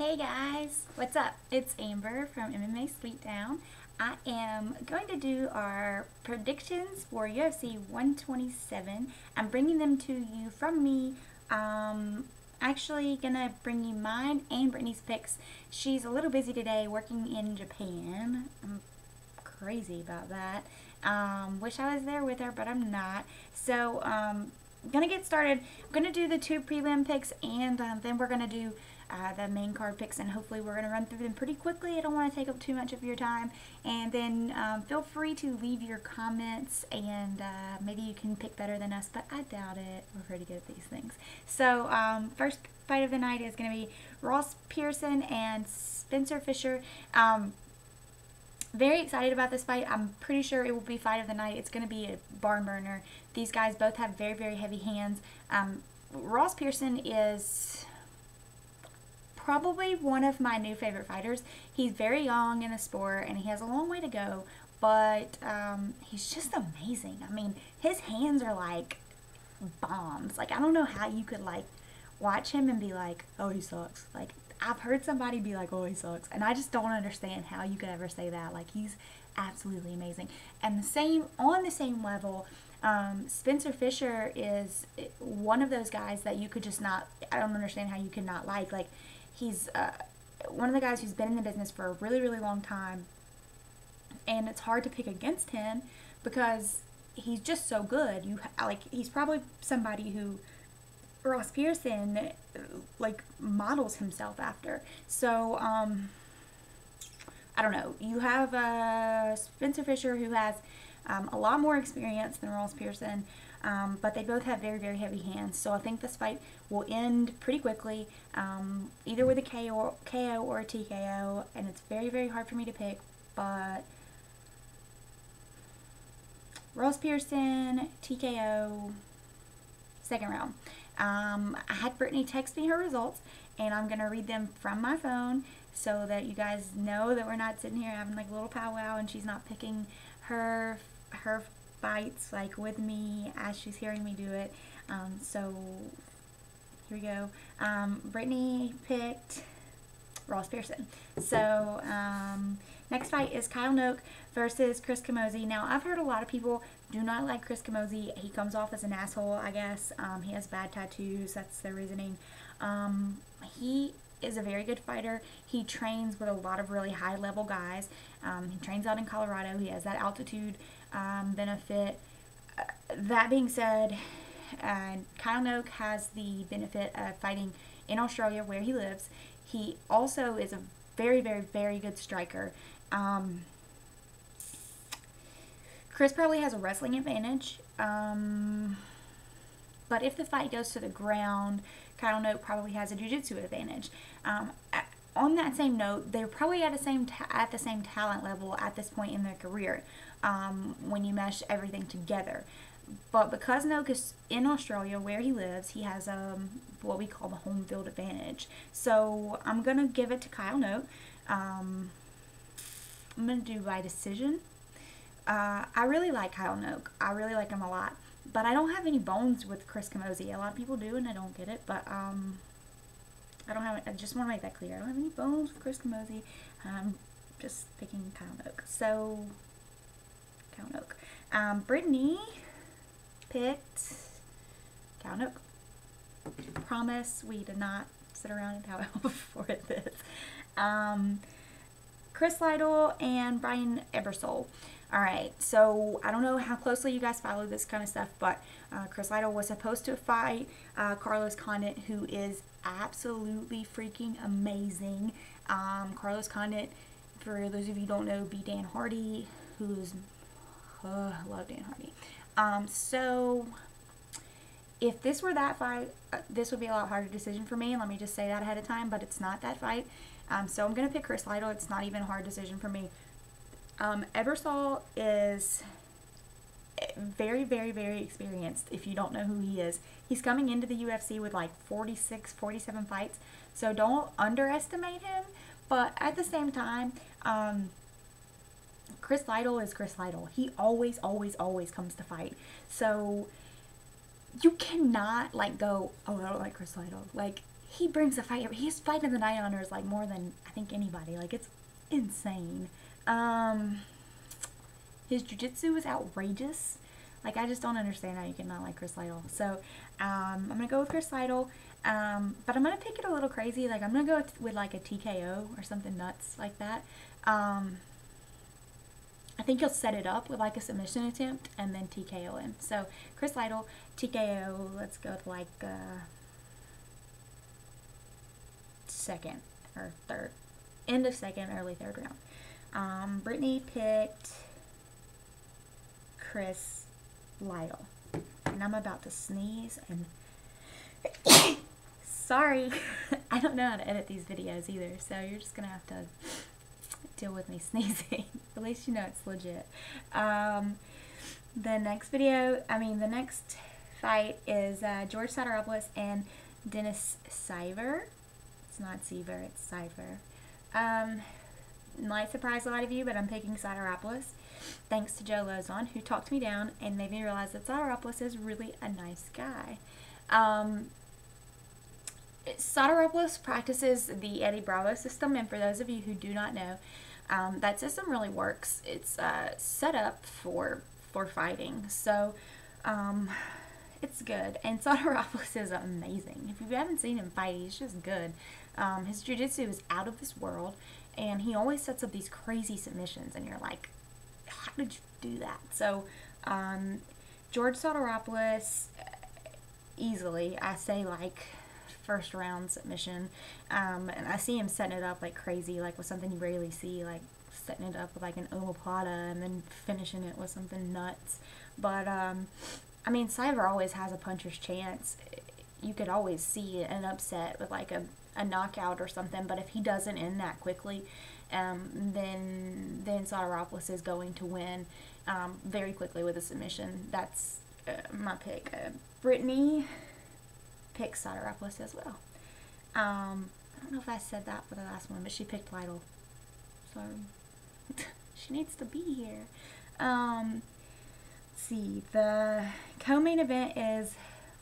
Hey guys, what's up? It's Amber from MMASweetDown. I am going to do our predictions for UFC 127. I'm bringing them to you from me. Actually gonna bring you mine and Brittany's picks. She's a little busy today working in Japan. I'm crazy about that. Wish I was there with her, but I'm not. So, gonna get started. I'm gonna do the two prelim picks, and then we're gonna do the main card picks, and hopefully we're gonna run through them pretty quickly. I don't want to take up too much of your time, and then feel free to leave your comments, and maybe you can pick better than us, but I doubt it. We're pretty good at these things. So first fight of the night is gonna be Ross Pearson and Spencer Fisher. Very excited about this fight. I'm pretty sure it will be fight of the night. It's going to be a barn burner. These guys both have very, very heavy hands. Ross Pearson is probably one of my new favorite fighters. He's very young in the sport and he has a long way to go, but he's just amazing. I mean, his hands are like bombs. Like, I don't know how you could like watch him and be like, oh, he sucks. Like, I've heard somebody be like, oh, he sucks. And I just don't understand how you could ever say that. Like, he's absolutely amazing. And on the same level, Spencer Fisher is one of those guys that you could just not, I don't understand how you could not like. Like, he's one of the guys who's been in the business for a really, really long time. And it's hard to pick against him because he's just so good. He's probably somebody who Ross Pearson like models himself after. So I don't know. You have Spencer Fisher, who has a lot more experience than Ross Pearson, but they both have very, very heavy hands. So I think this fight will end pretty quickly, either with a KO or a TKO, and it's very, very hard for me to pick, but Ross Pearson, TKO, second round. I had Brittany text me her results, and I'm going to read them from my phone so that you guys know that we're not sitting here having like a little powwow and she's not picking her fights like with me as she's hearing me do it. So here we go. Brittany picked Ross Pearson. So next fight is Kyle Noak versus Chris Camozzi. Now, I've heard a lot of people do not like Chris Camozzi. He comes off as an asshole, I guess. He has bad tattoos. That's their reasoning. He is a very good fighter. He trains with a lot of really high-level guys. He trains out in Colorado. He has that altitude benefit. That being said, Kyle Noak has the benefit of fighting in Australia where he lives. He also is a very, very, very good striker. Chris probably has a wrestling advantage, but if the fight goes to the ground, Kyle Noak probably has a jiu-jitsu advantage. On that same note, they're probably at the same talent level at this point in their career when you mesh everything together. But because Noak is in Australia where he lives, he has what we call the home field advantage. So I'm going to give it to Kyle Noak. I'm going to do by decision. I really like Kyle Noak. I really like him a lot. But I don't have any bones with Chris Camozzi. A lot of people do, and I don't get it. But I just want to make that clear. I don't have any bones with Chris Camozzi. I'm just picking Kyle Noak. So, Kyle Noak. Brittany picked Kyle Noak. Promise we did not sit around and powwow before this. Chris Lytle and Brian Ebersole. Alright, so I don't know how closely you guys follow this kind of stuff, but Chris Lytle was supposed to fight Carlos Condit, who is absolutely freaking amazing. Carlos Condit, for those of you who don't know, beat Dan Hardy, who's, I love Dan Hardy. So if this were that fight, this would be a lot harder decision for me, and let me just say that ahead of time, but it's not that fight. So I'm going to pick Chris Lytle. It's not even a hard decision for me. Ebersole is very, very, very experienced if you don't know who he is. He's coming into the UFC with like 46, 47 fights, so don't underestimate him. But at the same time, Chris Lytle is Chris Lytle. He always, always, always comes to fight. So you cannot like go, oh, I don't like Chris Lytle. Like, he brings a fight. He's fighting the Night Honors like more than I think anybody. Like, it's insane. His jiu-jitsu is outrageous. Like, I just don't understand how you can not like Chris Lytle. So, I'm going to go with Chris Lytle. But I'm going to pick it a little crazy. Like, I'm going to go with like a TKO or something nuts like that. I think he'll set it up with like a submission attempt and then TKO him. So, Chris Lytle, TKO, let's go with like second or third. End of second, early third round. Brittany picked Chris Lytle. And I'm about to sneeze and sorry. I don't know how to edit these videos either, so you're just gonna have to deal with me sneezing. At least you know it's legit. The next fight is George Soteropoulos and Dennis Siver. It's not Seaver, it's Siver. Might surprise a lot of you, but I'm picking Soteropoulos. Thanks to Joe Lozon, who talked me down and made me realize that Soteropoulos is really a nice guy. Soteropoulos practices the Eddie Bravo system, and for those of you who do not know, that system really works. It's set up for fighting, so it's good. And Soteropoulos is amazing. If you haven't seen him fight, he's just good. His jiu-jitsu is out of this world, and he always sets up these crazy submissions, and you're like, how did you do that? So, George Soteropoulos, easily, I say like first round submission, and I see him setting it up like crazy, like with something you rarely see, like setting it up with like an omoplata and then finishing it with something nuts. But, I mean, Siver always has a puncher's chance. You could always see an upset with like a knockout or something, but if he doesn't end that quickly, then Soteropoulos is going to win very quickly with a submission. That's my pick. Brittany picks Soteropoulos as well. I don't know if I said that for the last one, but she picked Lytle. Sorry. She needs to be here. Let's see. The co-main event is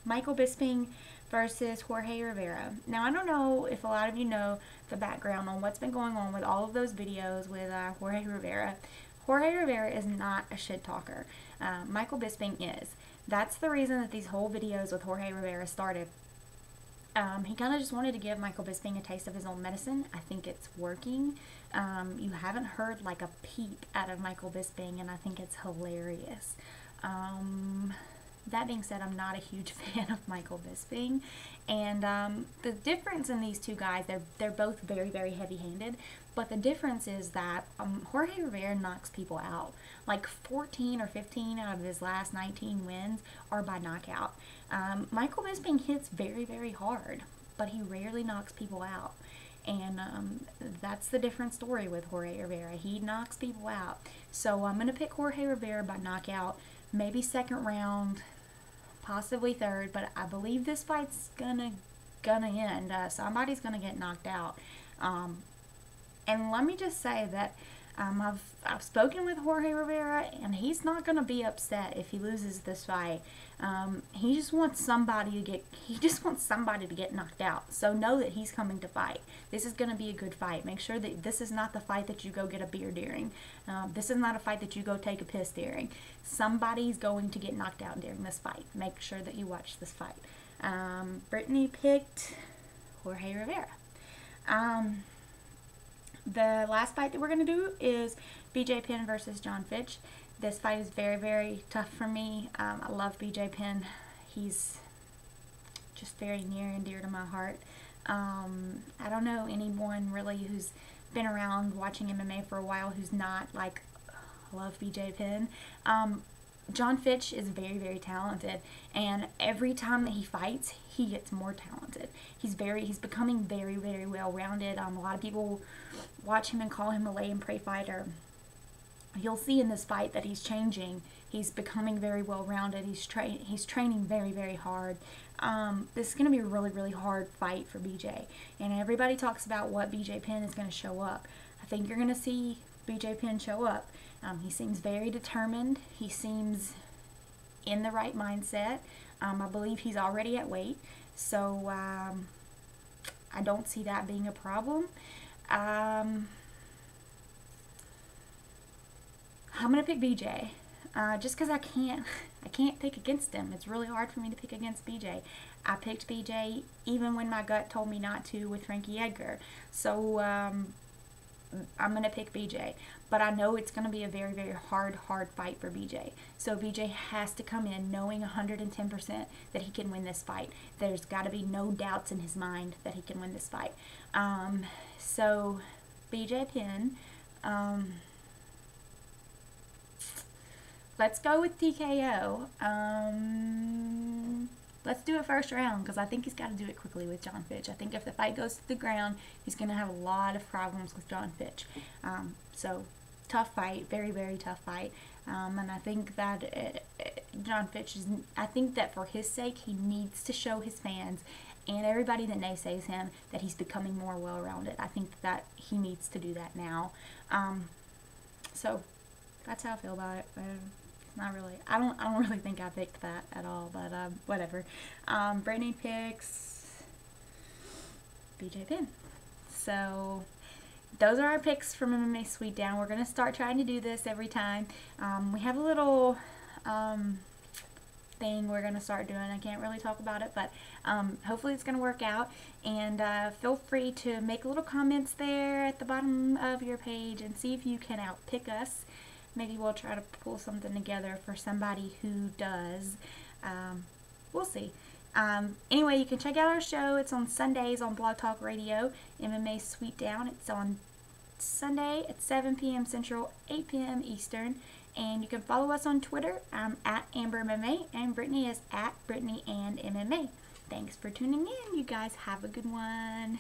Michael Bisping versus Jorge Rivera. Now, I don't know if a lot of you know the background on what's been going on with all of those videos with Jorge Rivera. Jorge Rivera is not a shit talker. Michael Bisping is. That's the reason that these whole videos with Jorge Rivera started. He kind of just wanted to give Michael Bisping a taste of his own medicine. I think it's working. You haven't heard like a peep out of Michael Bisping, and I think it's hilarious. That being said, I'm not a huge fan of Michael Bisping, and the difference in these two guys, they're both very, very heavy-handed, but the difference is that Jorge Rivera knocks people out. Like 14 or 15 out of his last 19 wins are by knockout. Michael Bisping hits very, very hard, but he rarely knocks people out. And that's the different story with Jorge Rivera. He knocks people out. So I'm going to pick Jorge Rivera by knockout, maybe second round, possibly third, but I believe this fight's gonna end. Somebody's gonna get knocked out. And let me just say that I've spoken with Jorge Rivera, and he's not gonna be upset if he loses this fight. He just wants somebody to get knocked out. So know that he's coming to fight. This is gonna be a good fight. Make sure that this is not the fight that you go get a beer during. This is not a fight that you go take a piss during. Somebody's going to get knocked out during this fight. Make sure that you watch this fight. Brittany picked Jorge Rivera. The last fight that we're going to do is BJ Penn versus John Fitch. This fight is very, very tough for me. I love BJ Penn. He's just very near and dear to my heart. I don't know anyone really who's been around watching MMA for a while who's not like, love BJ Penn. John Fitch is very, very talented, and every time that he fights, he gets more talented. He's becoming very, very well-rounded. A lot of people watch him and call him a lay and pray fighter. You'll see in this fight that he's changing. He's becoming very well-rounded. He's training very, very hard. This is going to be a really, really hard fight for BJ, and everybody talks about what BJ Penn is going to show up. I think you're going to see BJ Penn show up. He seems very determined. He seems in the right mindset. I believe he's already at weight. So I don't see that being a problem. I'm gonna pick BJ, just because I can't pick against him. It's really hard for me to pick against BJ. I picked BJ even when my gut told me not to with Frankie Edgar. So I'm gonna pick BJ, but I know it's gonna be a very, very hard fight for BJ. So BJ has to come in knowing 110% that he can win this fight. There's got to be no doubts in his mind that he can win this fight. So BJ pin. Let's go with TKO. Let's do it first round, because I think he's got to do it quickly with John Fitch. I think if the fight goes to the ground, he's going to have a lot of problems with John Fitch. So, tough fight. Very, very tough fight. And I think that John Fitch is, I think that for his sake, he needs to show his fans and everybody that naysays him that he's becoming more well-rounded. I think that he needs to do that now. So, that's how I feel about it. Not really. I don't really think I picked that at all, but whatever. Brittany picks BJ Penn. So those are our picks from MMASweetDown. We're gonna start trying to do this every time. We have a little thing we're gonna start doing. I can't really talk about it, but hopefully it's gonna work out. And feel free to make little comments there at the bottom of your page and see if you can outpick us. Maybe we'll try to pull something together for somebody who does. We'll see. Anyway, you can check out our show. It's on Sundays on Blog Talk Radio, MMASweetDown. It's on Sunday at 7 p.m. Central, 8 p.m. Eastern. And you can follow us on Twitter. I'm at Amber MMA, and Brittany is at Brittany and MMA. Thanks for tuning in. You guys have a good one.